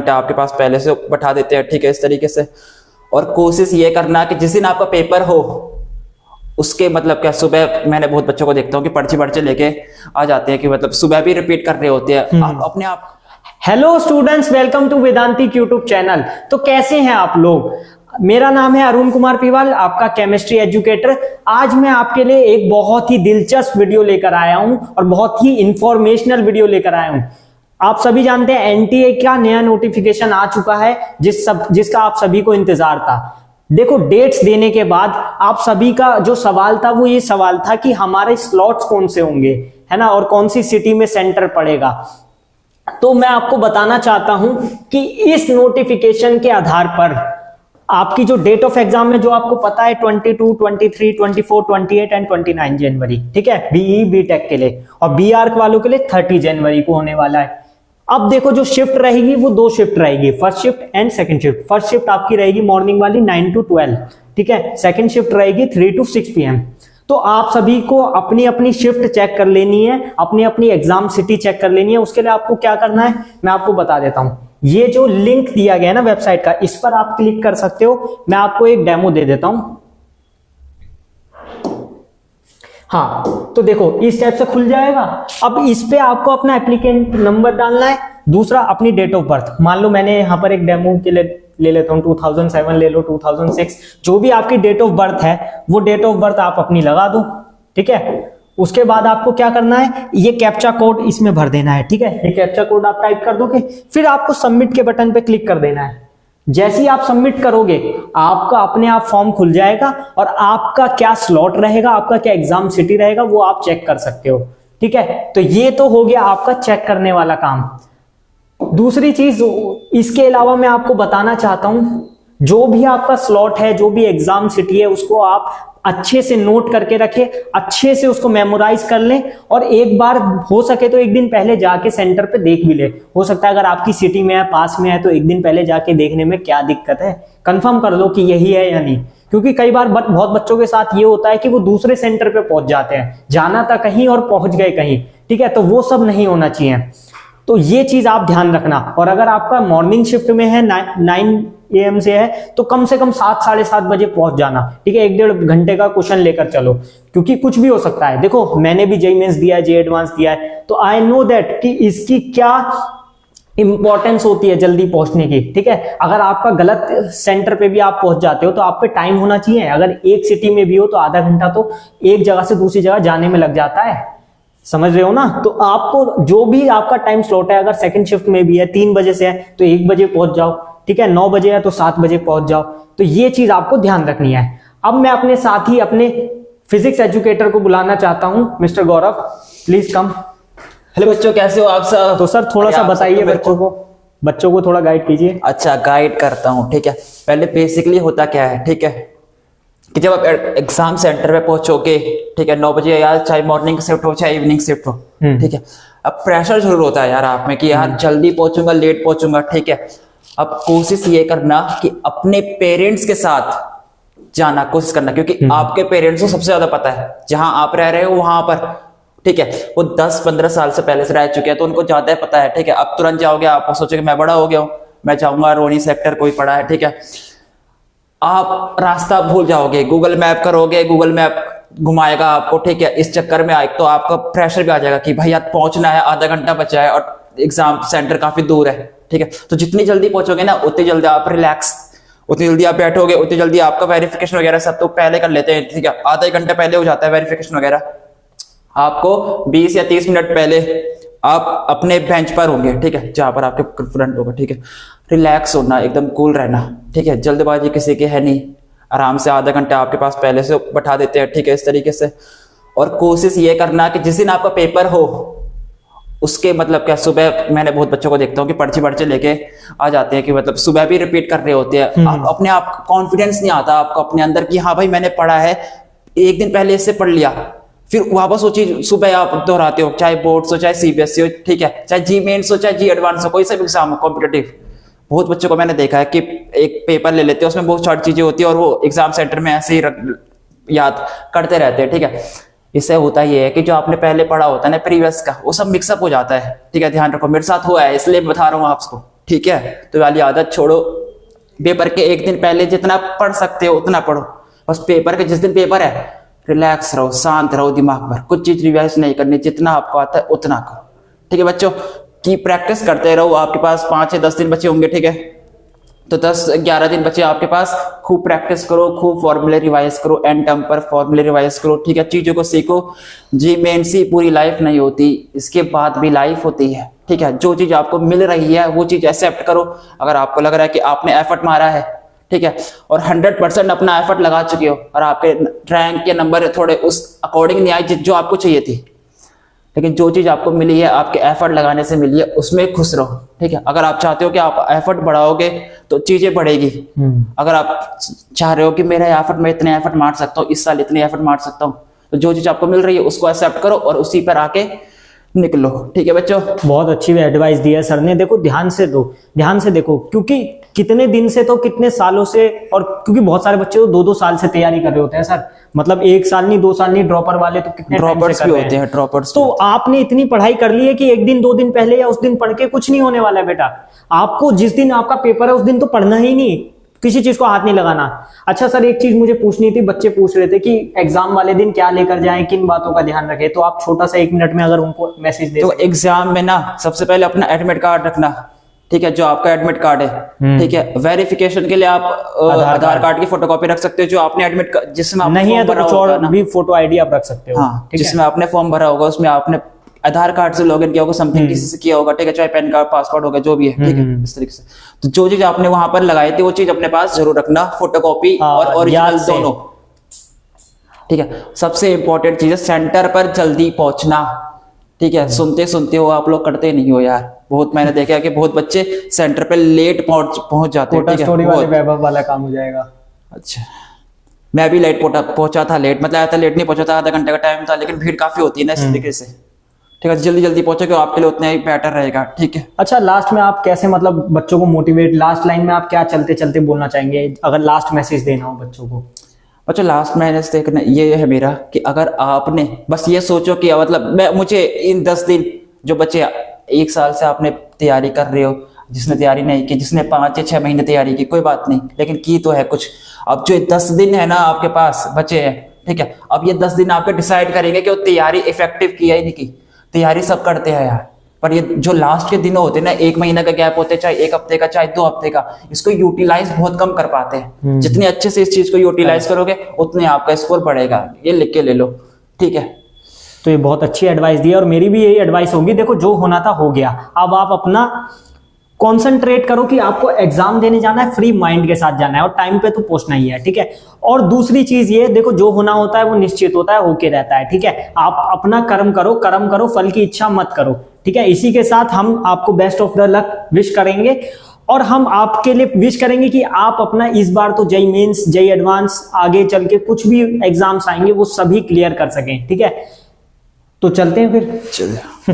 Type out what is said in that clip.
घंटा आपके पास पहले से बैठा देते हैं, ठीक है, इस तरीके से। और कोशिश ये करना कि जिस दिन आपका पेपर हो उसके मतलब क्या सुबह, मैंने बहुत बच्चों को देखता हूँ कि पर्ची लेके आ जाते हैं कि मतलब सुबह भी रिपीट कर रहे होते हैं। आप अपने आप। Hello students, welcome to Vedantic YouTube channel. तो कैसे हैं आप लोग? मेरा नाम है अरुण कुमार पीवाल, आपका केमिस्ट्री एजुकेटर। आज मैं आपके लिए एक बहुत ही दिलचस्प वीडियो लेकर आया हूं और बहुत ही इंफॉर्मेशनल वीडियो लेकर आया हूं। आप सभी जानते हैं एनटीए का नया नोटिफिकेशन आ चुका है जिसका आप सभी को इंतजार था। देखो, डेट्स देने के बाद आप सभी का जो सवाल था वो ये सवाल था कि हमारे स्लॉट्स कौन से होंगे, है ना, और कौन सी सिटी में सेंटर पड़ेगा। तो मैं आपको बताना चाहता हूं कि इस नोटिफिकेशन के आधार पर आपकी जो डेट ऑफ एग्जाम है, जो आपको पता है 22, 23, 24, 28 एंड 29 जनवरी, ठीक है, बीई बीटेक के लिए, और बी आर्क वालों के लिए 30 जनवरी को होने वाला है। अब देखो, जो शिफ्ट रहेगी वो दो शिफ्ट रहेगी, first shift and second shift. First shift आपकी रहेगी मॉर्निंग वाली 9 to 12, ठीक है। सेकंड शिफ्ट रहेगी 3 to 6 PM। तो आप सभी को अपनी अपनी शिफ्ट चेक कर लेनी है, अपनी अपनी एग्जाम सिटी चेक कर लेनी है। उसके लिए आपको क्या करना है मैं आपको बता देता हूं। ये जो लिंक दिया गया है ना वेबसाइट का, इस पर आप क्लिक कर सकते हो। मैं आपको एक डेमो दे देता हूं। हाँ, तो देखो इस टाइप से खुल जाएगा। अब इस पे आपको अपना एप्लीकेंट नंबर डालना है, दूसरा अपनी डेट ऑफ बर्थ। मान लो मैंने यहां पर एक डेमो के लिए ले लेता हूं 2007 ले लो, 2006, जो भी आपकी डेट ऑफ बर्थ है वो डेट ऑफ बर्थ आप अपनी लगा दो, ठीक है। उसके बाद आपको क्या करना है, ये कैप्चा कोड इसमें भर देना है, ठीक है। ये कैप्चा कोड आप टाइप कर दोगे, फिर आपको सबमिट के बटन पे क्लिक कर देना है। जैसे ही आप सबमिट करोगे आपका अपने आप फॉर्म खुल जाएगा और आपका क्या स्लॉट रहेगा, आपका क्या एग्जाम सिटी रहेगा वो आप चेक कर सकते हो, ठीक है। तो ये तो हो गया आपका चेक करने वाला काम। दूसरी चीज इसके अलावा मैं आपको बताना चाहता हूं, जो भी आपका स्लॉट है, जो भी एग्जाम सिटी है, उसको आप अच्छे से नोट करके रखें, अच्छे से उसको मेमोराइज कर लें, और एक बार हो सके तो एक दिन पहले जाके सेंटर पे देख भी ले। हो सकता है अगर आपकी सिटी में है, पास में है, तो एक दिन पहले जाके देखने में क्या दिक्कत है, कंफर्म कर लो कि यही है या नहीं। क्योंकि कई बार बहुत बच्चों के साथ ये होता है कि वो दूसरे सेंटर पे पहुंच जाते हैं, जाना था कहीं और पहुंच गए कहीं, ठीक है। तो वो सब नहीं होना चाहिए, तो ये चीज आप ध्यान रखना। और अगर आपका मॉर्निंग शिफ्ट में है 9 AM से है, तो कम से कम 7, 7:30 बजे पहुंच जाना, ठीक है। 1-1.5 घंटे का क्वेश्चन लेकर चलो, क्योंकि कुछ भी हो सकता है। देखो, मैंने भी जेईई मेंस दिया है, जेईई एडवांस दिया है, तो आई नो दैट कि इसकी क्या इंपॉर्टेंस होती है जल्दी पहुंचने की, ठीक है। अगर आपका गलत सेंटर पे भी आप पहुंच जाते हो तो आप पे टाइम होना चाहिए। अगर एक सिटी में भी हो तो आधा घंटा तो एक जगह से दूसरी जगह जाने में लग जाता है, समझ रहे हो ना। तो आपको जो भी आपका टाइम स्लॉट है, अगर सेकंड शिफ्ट में भी है 3 बजे से है तो 1 बजे पहुंच जाओ, ठीक है। 9 बजे है तो 7 बजे पहुंच जाओ। तो ये चीज आपको ध्यान रखनी है। अब मैं अपने साथ ही अपने फिजिक्स एजुकेटर को बुलाना चाहता हूं, mister Gaurav, please come. Hello बच्चों, कैसे हो आप सब? तो सर थोड़ा सा बताइए बच्चों को थोड़ा गाइड कीजिए। अच्छा, गाइड करता हूँ, ठीक है। पहले बेसिकली होता क्या है, ठीक है, कि जब आप एग्जाम सेंटर पे पहुंचोगे, ठीक है, 9 बजे, यार चाहे मॉर्निंग शिफ्ट हो चाहे इवनिंग शिफ्ट हो, ठीक है, अब प्रेशर जरूर होता है यार आप में कि यार जल्दी पहुंचूंगा, लेट पहुंचूंगा, ठीक है। अब कोशिश ये करना कि अपने पेरेंट्स के साथ जाना कोशिश करना, क्योंकि आपके पेरेंट्स को सबसे ज्यादा पता है जहां आप रह रहे हो वहां पर, ठीक है। वो 10-15 साल से पहले से रह चुके हैं तो उनको ज्यादा पता है, ठीक है। अब तुरंत जाओगे, आप सोचोगे मैं बड़ा हो गया हूं, मैं जाऊंगा रोनी सेक्टर, कोई पड़ा है, ठीक है, आप रास्ता भूल जाओगे। गूगल मैप करोगे, गूगल मैप घुमाएगा आपको, ठीक है। इस चक्कर में एक तो आपका प्रेशर भी आ जाएगा कि भाई यार पहुंचना है, आधा घंटा बचा है और एग्जाम सेंटर काफी दूर है, ठीक है। तो जितनी जल्दी पहुंचोगे ना, उतनी जल्दी आप रिलैक्स, उतनी जल्दी आप बैठोगे, उतनी जल्दी आपका वेरिफिकेशन वगैरह सब तो पहले कर लेते हैं, ठीक है। आधा 1 घंटा पहले हो जाता है वेरिफिकेशन वगैरह। आपको 20 या 30 मिनट पहले आप अपने बेंच पर होंगे, ठीक है, जहां पर आपके फ्रंट होगा, ठीक है। रिलैक्स होना, एकदम कूल रहना, ठीक है। जल्दबाजी किसी की है नहीं, आराम से आधा घंटा आपके पास पहले से बैठा देते हैं, ठीक है, इस तरीके से। और कोशिश ये करना कि जिस दिन आपका पेपर हो उसके मतलब क्या सुबह, मैंने बहुत बच्चों को देखता हूँ कि पर्ची लेके आ जाते हैं कि मतलब सुबह भी रिपीट कर रहे होते हैं। आप अपने आप कॉन्फिडेंस नहीं आता आपको अपने अंदर कि हाँ भाई मैंने पढ़ा है, एक दिन पहले इससे पढ़ लिया, फिर वापस वो चीज सुबह आप दोहराते हो, चाहे बोर्ड्स हो चाहे सीबीएसई हो, ठीक है, चाहे जी मेंस हो चाहे जी एडवांस हो, कोई सा भी एग्जाम हो कॉम्पिटेटिव। बहुत बच्चों को मैंने देखा है कि एक पेपर ले लेते हैं, उसमें बहुत सारी चीजें होती है और वो एग्जाम सेंटर में ऐसे ही याद करते रहते हैं, ठीक है। इससे होता ये है कि जो आपने पहले पढ़ा होता है ना प्रीवियस का, वो सब मिक्सअप हो जाता है, ठीक है। ध्यान रखो, मेरे साथ हुआ है इसलिए बता रहा हूँ आपको, ठीक है। तो वाली आदत छोड़ो, पेपर के एक दिन पहले जितना पढ़ सकते हो उतना पढ़ो, बस पेपर के जिस दिन पेपर है रिलैक्स रहो, शांत रहो, दिमाग पर कुछ चीज रिवाइज नहीं करनी, जितना आपको आता है उतना करो, ठीक है बच्चों। की प्रैक्टिस करते रहो, आपके पास 5 से 10 दिन बचे होंगे, ठीक है, तो 10-11 दिन बचे आपके पास, खूब प्रैक्टिस करो, खूब फॉर्मूले रिवाइज करो, एंड टर्म पर फॉर्मूले रिवाइज करो, ठीक है, चीजों को सीखो। जी मेन सी पूरी लाइफ नहीं होती, इसके बाद भी लाइफ होती है, ठीक है। जो चीज आपको मिल रही है वो चीज एक्सेप्ट करो। अगर आपको लग रहा है कि आपने एफर्ट मारा है, ठीक है, और 100% अपना एफर्ट लगा चुके हो और आपके रैंक के नंबर थोड़े उस अकॉर्डिंग नहीं आए जो आपको चाहिए थी, लेकिन जो चीज आपको मिली है आपके एफर्ट लगाने से मिली है, उसमें खुश रहो, ठीक है। अगर आप चाहते हो कि आप एफर्ट बढ़ाओगे तो चीजें बढ़ेगी। अगर आप चाह रहे हो कि मेरा एफर्ट, मैं इतने एफर्ट मार सकता हूँ, इस साल इतने एफर्ट मार सकता हूँ, तो जो चीज आपको मिल रही है उसको एक्सेप्ट करो और उसी पर आके निकलो, ठीक है बच्चों। बहुत अच्छी एडवाइस दी है सर ने। देखो ध्यान से दो, ध्यान से देखो, क्योंकि कितने दिन से तो कितने सालों से, और क्योंकि बहुत सारे बच्चे तो 2-2 साल से तैयारी कर रहे होते हैं सर, मतलब 1 साल नहीं 2 साल नहीं, ड्रॉपर वाले तो कितने ड्रॉपर्स भी होते हैं, ड्रॉपर्स। तो आपने इतनी पढ़ाई कर ली है कि 1 दिन 2 दिन पहले या उस दिन पढ़ के कुछ नहीं होने वाला है बेटा। आपको जिस दिन आपका पेपर है उस दिन तो पढ़ना ही नहीं, किसी चीज को हाथ नहीं लगाना। अच्छा सर, एक चीज मुझे पूछनी थी, बच्चे पूछ रहे थे कि एग्जाम वाले दिन क्या लेकर जाएं, किन बातों का ध्यान रखें, तो आप छोटा सा 1 मिनट में अगर उनको मैसेज दे। तो एग्जाम में ना सबसे पहले अपना एडमिट कार्ड रखना, ठीक है, जो आपका एडमिट कार्ड है, ठीक है। वेरिफिकेशन के लिए आप आधार कार्ड की फोटोकॉपी रख सकते हो, जो आपने एडमिट जिसमें नहीं है तो कुछ और भी फोटो आईडी आप रख सकते हो, हाँ, जिसमें आपने फॉर्म भरा होगा उसमें आपने आधार कार्ड से लॉगिन किया होगा, समथिंग किसी से किया होगा, ठीक है, चाहे पैन कार्ड, पासपोर्ट होगा, जो भी है, ठीक है, इस तरीके से। तो जो चीज आपने वहां पर लगाई थी वो चीज अपने पास जरूर रखना, फोटोकॉपी और ओरिजिनल दोनों, ठीक है। सबसे इंपॉर्टेंट चीज है सेंटर पर जल्दी पहुंचना, ठीक है। सुनते सुनते हो आप लोग, करते नहीं हो यार। बहुत मैंने देखा है कि बहुत बच्चे सेंटर पर लेट पहुंच जाते हैं, ठीक है। स्टोरी वाले वैभव वाला काम हो जाएगा। अच्छा, मैं भी लेट पहुंचा था, लेट मतलब आया लेट नहीं पहुंचा था, आधा घंटे का टाइम था, लेकिन भीड़ काफी होती है ना, इस तरीके से, ठीक है। जल्दी जल्दी पहुंचोगे आपके लिए उतना ही बेटर रहेगा, ठीक है। अच्छा, लास्ट में आप कैसे मतलब बच्चों को मोटिवेट, लास्ट लाइन में आप क्या चलते चलते बोलना चाहेंगे, अगर लास्ट मैसेज देना हो बच्चों को? बच्चों लास्ट मैसेज देखना ये है मेरा कि अगर आपने बस ये सोचो कि मतलब मुझे इन 10 दिन, जो बच्चे 1 साल से आपने तैयारी कर रहे हो, जिसने तैयारी नहीं की, जिसने 5 या 6 महीने तैयारी की, कोई बात नहीं, लेकिन की तो है कुछ। अब जो 10 दिन है ना आपके पास बचे हैं, ठीक है, अब ये 10 दिन आपके डिसाइड करेंगे कि वो तैयारी इफेक्टिव की है नहीं की। तैयारी सब करते हैं यार, पर ये जो लास्ट के दिन होते हैं ना, 1 महीने का गैप होते हैं, चाहे 1 हफ्ते का, चाहे 2 हफ्ते का, इसको यूटिलाइज बहुत कम कर पाते हैं। जितने अच्छे से इस चीज को यूटिलाइज करोगे उतने आपका स्कोर बढ़ेगा, ये लिख के ले लो, ठीक है। तो ये बहुत अच्छी एडवाइस दी है, और मेरी भी यही एडवाइस होगी। देखो जो होना था हो गया, अब आप अपना कॉन्सेंट्रेट करो कि आपको एग्जाम देने जाना है, फ्री माइंड के साथ जाना है और टाइम पे तो पहुंचना ही है, ठीक है। और दूसरी चीज ये देखो, जो होना होता है वो निश्चित होता है, होके रहता है, ठीक है। आप अपना कर्म करो, फल की इच्छा मत करो, ठीक है। इसी के साथ हम आपको best of the luck wish करेंगे, और हम आपके लिए विश करेंगे कि आप अपना इस बार तो जेईई मेंस, जेईई एडवांस, आगे चल के कुछ भी एग्जाम्स आएंगे वो सभी क्लियर कर सकें, ठीक है। तो चलते हैं फिर। चलिए।